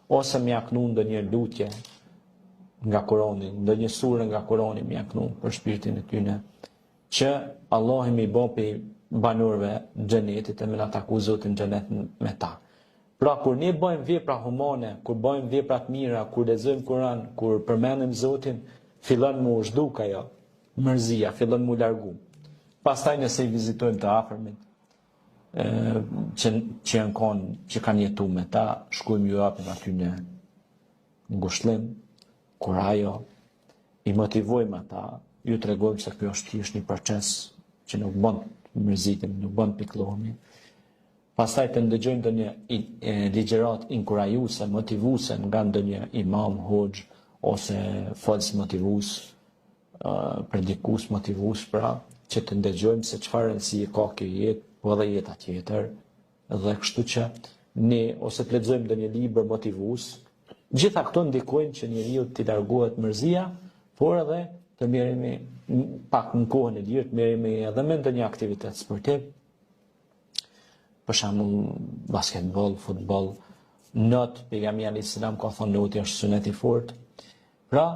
ose më jaknu ndonjë lutje nga Kurani, ndonjë sure nga Kurani më jaknu për shpirtin e tyre, që Allah më i bë pe banorëve xhenetit e më na taku Zotin xhenet me ta. Pra kur ne bëjmë vepra humane, kur bëjmë vepra të mira, kur lexojmë Kur'an, kur përmendim Zotin, fillon më u zhduk ajo mërzia, fillon më u largu. Pastaj nëse i vizitojmë të afërmit, që janë konë, që kanë jetu me ta, shkojmë ju apim aty në ngushëllim, kurajo, i motivojmë ata, ju tregojmë se kjo është thjesht një proces që nuk bën mërzitim, nuk bën pikëllohemi. Pastaj të ndëgjojmë ndonjë ligjërat inkurajuese, motivuese nga ndonjë imam, hoxh ose folës motivues, predikus motivues, pra, që të ndëgjojmë se çfarë rëndësie ka kjo jetë, po edhe jeta tjetër, dhe kështu që ne ose të lexojmë ndonjë libër motivues, gjitha këto ndikojnë që njeriu të largohet mërzia, por edhe të merremi pak në kohën e lirë, të merremi edhe me ndonjë aktivitet sportiv, për shembull basketbol, futboll, not, pejgamberi alayhis salam ka thonë lutja është sunet i fortë. Pra,